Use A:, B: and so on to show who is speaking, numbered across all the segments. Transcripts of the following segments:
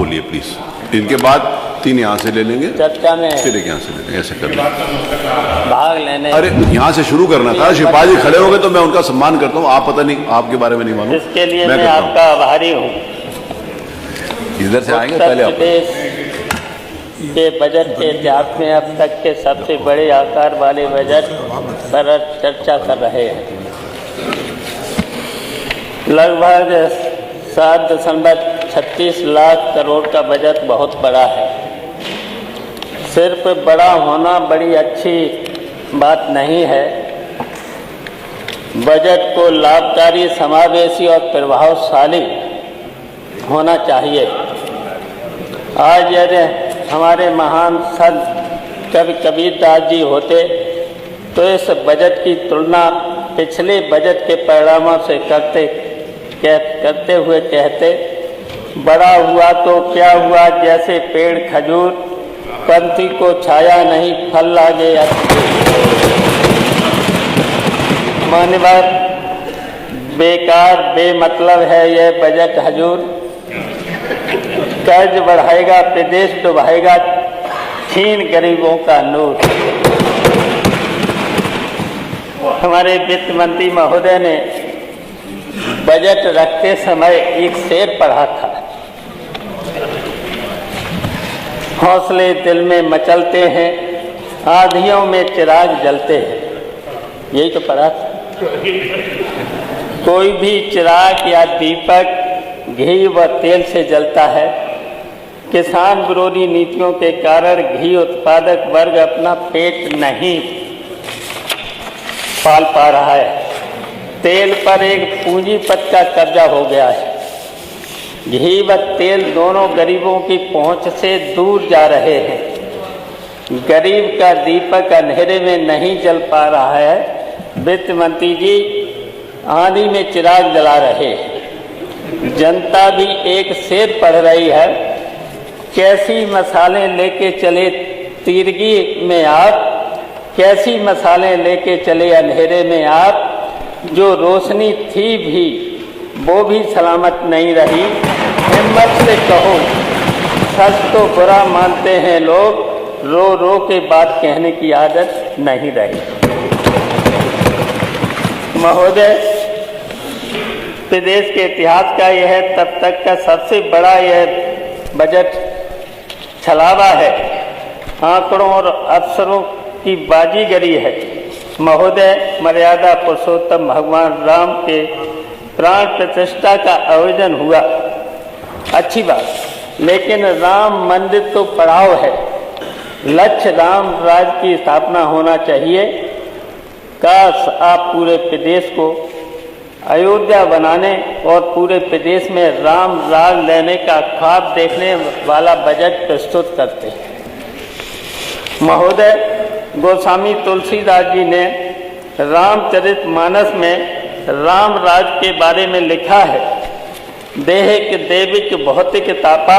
A: बोलिए प्लीज। इनके बाद 3 यहाँ से ले लेंगे,
B: चर्चा में
A: फिर एक यहाँ से ले लेंगे, ऐसे कर लेंगे।
B: भाग लेने
A: अरे यहाँ से शुरू करना था, शिवपाल जी खड़े हो गए तो मैं उनका सम्मान करता हूँ। आप पता नहीं, आपके बारे में नहीं मालूम,
B: इसके लिए मैं
A: करता हूं।
B: आपका आभारी हूँ।
A: इधर से आएंगे पहले आप।
B: के बजट के इतिहास में अब तक के सबसे बड़े आकार वाले बजट पर चर्चा कर रहे हैं। लगभग 7.36 लाख करोड़ का बजट बहुत बड़ा है। सिर्फ बड़ा होना बड़ी अच्छी बात नहीं है, बजट को लाभकारी, समावेशी और प्रभावशाली होना चाहिए। आज यदि हमारे महान संत कवि कबीरदास जी होते तो इस बजट की तुलना पिछले बजट के परिणामों से करते हुए कहते, बड़ा हुआ तो क्या हुआ, जैसे पेड़ खजूर, पंथी को छाया नहीं, फल लागे अच्छे। मान्यवर, बेकार बेमतलब है यह बजट हजूर। कर्ज बढ़ाएगा, प्रदेश डुबाएगा, छीन गरीबों का नूर। हमारे वित्त मंत्री महोदय ने बजट रखते समय एक शेर पढ़ा था, हौसले दिल में मचलते हैं, आंधियों में चिराग जलते हैं। यही तो पढ़ा था। कोई भी चिराग या दीपक घी व तेल से जलता है। किसान विरोधी नीतियों के कारण घी उत्पादक वर्ग अपना पेट नहीं पाल पा रहा है। तेल पर एक पूंजीपति का कब्जा हो गया है। घी व तेल दोनों गरीबों की पहुंच से दूर जा रहे हैं। गरीब का दीपक अंधेरे में नहीं जल पा रहा है। वित्त मंत्री जी आंधी में चिराग जला रहे हैं। जनता भी एक शेर पढ़ रही है, कैसी मसाले लेके चले तीरगी में आप, कैसी मसाले लेके चले अंधेरे में आप, जो रोशनी थी भी वो भी सलामत नहीं रही। हिम्मत से कहो, सच तो बुरा मानते हैं लोग, रो रो के बात कहने की आदत नहीं रही। महोदय, प्रदेश के इतिहास का यह तब तक का सबसे बड़ा यह बजट छलावा है। आंकड़ों और अफसरों की बाजीगरी है। महोदय, मर्यादा पुरुषोत्तम भगवान राम के प्राण प्रतिष्ठा का आयोजन हुआ, अच्छी बात, लेकिन राम मंदिर तो पड़ाव है। लक्ष्य राम राज्य की स्थापना होना चाहिए। काश आप पूरे प्रदेश को अयोध्या बनाने और पूरे प्रदेश में राम राज लेने का ख्वाब देखने वाला बजट प्रस्तुत करते। महोदय, गोस्वामी तुलसीदास जी ने रामचरितमानस में राम राज के बारे में लिखा है, देहिक देविक भौतिक तापा,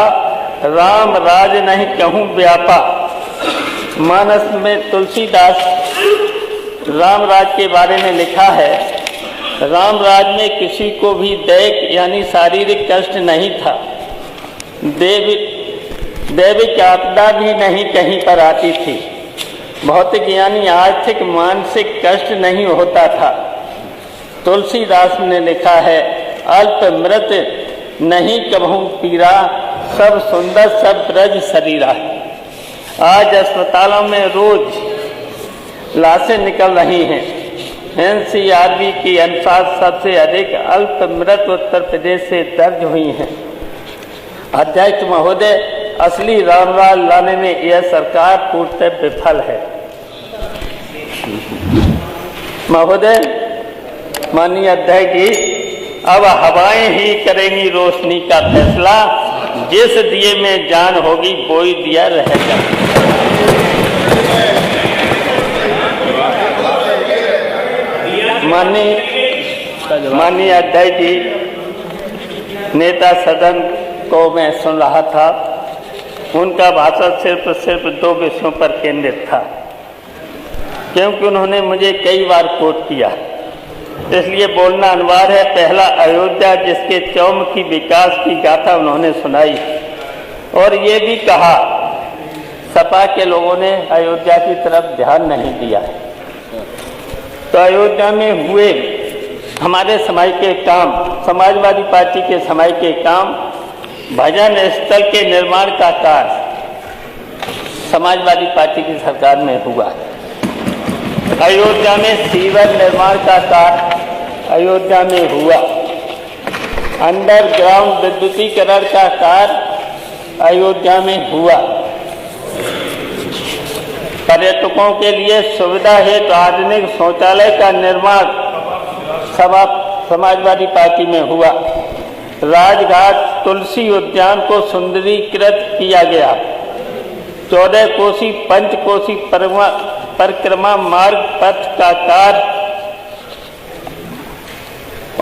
B: राम राज नहीं कहूँ व्यापा। मानस में तुलसीदास राम राज के बारे में लिखा है, राम राज में किसी को भी दैहिक यानी शारीरिक कष्ट नहीं था, दैविक आपदा भी नहीं कहीं पर आती थी, भौतिक यानी आर्थिक मानसिक कष्ट नहीं होता था। तुलसीदास ने लिखा है, अल्प मृत नहीं कबहू पीरा, सब सुंदर सब ब्रज शरीरा। आज अस्पतालों में रोज लाशें निकल रही हैं। NCRB के अनुसार सबसे अधिक अल्प मृत उत्तर प्रदेश से दर्ज हुई हैं। अध्यक्ष महोदय, असली रामराज लाने में यह सरकार पूर्णतः विफल है। महोदय, माननीय अध्यक्ष जी, अब हवाएं ही करेंगी रोशनी का फैसला, जिस दिए में जान होगी वो ही दिया रहेगा। माननीय अध्यक्ष जी, नेता सदन को मैं सुन रहा था, उनका भाषण सिर्फ 2 विषयों पर केंद्रित था, क्योंकि उन्होंने मुझे कई बार कोट किया, इसलिए बोलना अनिवार्य है। पहला, अयोध्या जिसके चौमुखी विकास की गाथा उन्होंने सुनाई। और ये भी कहा सपा के लोगों ने अयोध्या की तरफ ध्यान नहीं दिया है। तो अयोध्या में हुए हमारे समय के काम, समाजवादी पार्टी के समय के काम, भजन स्थल के निर्माण का कार्य समाजवादी पार्टी की सरकार में हुआ। अयोध्या में सीवर निर्माण का कार्य अयोध्या में हुआ। अंडरग्राउंड विद्युतीकरण का कार्य अयोध्या में हुआ। पर्यटकों के लिए सुविधा हेतु आधुनिक शौचालय का निर्माण समाजवादी पार्टी में हुआ। राजघाट तुलसी उद्यान को सुंदरीकृत किया गया। 14 कोसी पंचकोसी परिक्रमा मार्ग पथ का कार्य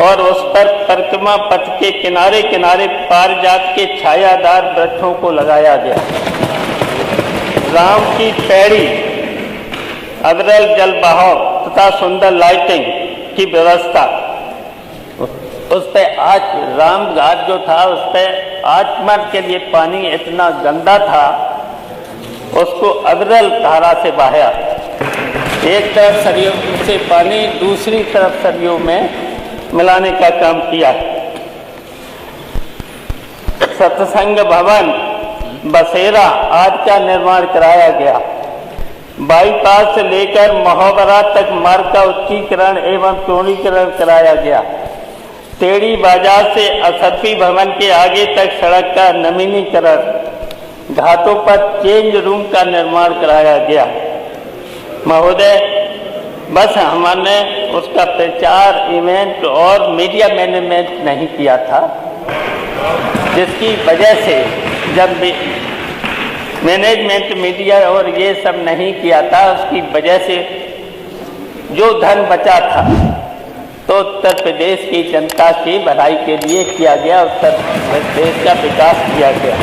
B: और उस पर परिक्रमा पथ के किनारे किनारे पारिजात के छायादार वृक्षों को लगाया गया। राम की पैड़ी, अविरल जल बहाव तथा सुंदर लाइटिंग की व्यवस्था। उस पे आज राम घाट जो था उस पे आचमन के लिए पानी इतना गंदा था, उसको अविरल धारा से बहाया। एक तरफ सरयू से पानी दूसरी तरफ सरयू में मिलाने का काम किया। सत्संग भवन बसेरा आदि का निर्माण कराया गया। बाईपास से लेकर महोबरा तक मार्ग का उच्चीकरण एवं चौड़ीकरण कराया गया। टेढ़ी बाजार से असरफी भवन के आगे तक सड़क का नवीनीकरण, घाटों पर चेंज रूम का निर्माण कराया गया। महोदय, बस हमने उसका प्रचार, इवेंट और मीडिया मैनेजमेंट नहीं किया था, जिसकी वजह से जब मैनेजमेंट मीडिया और ये सब नहीं किया था, उसकी वजह से जो धन बचा था तो उत्तर प्रदेश की जनता की भलाई के लिए किया गया, उत्तर प्रदेश का विकास किया गया।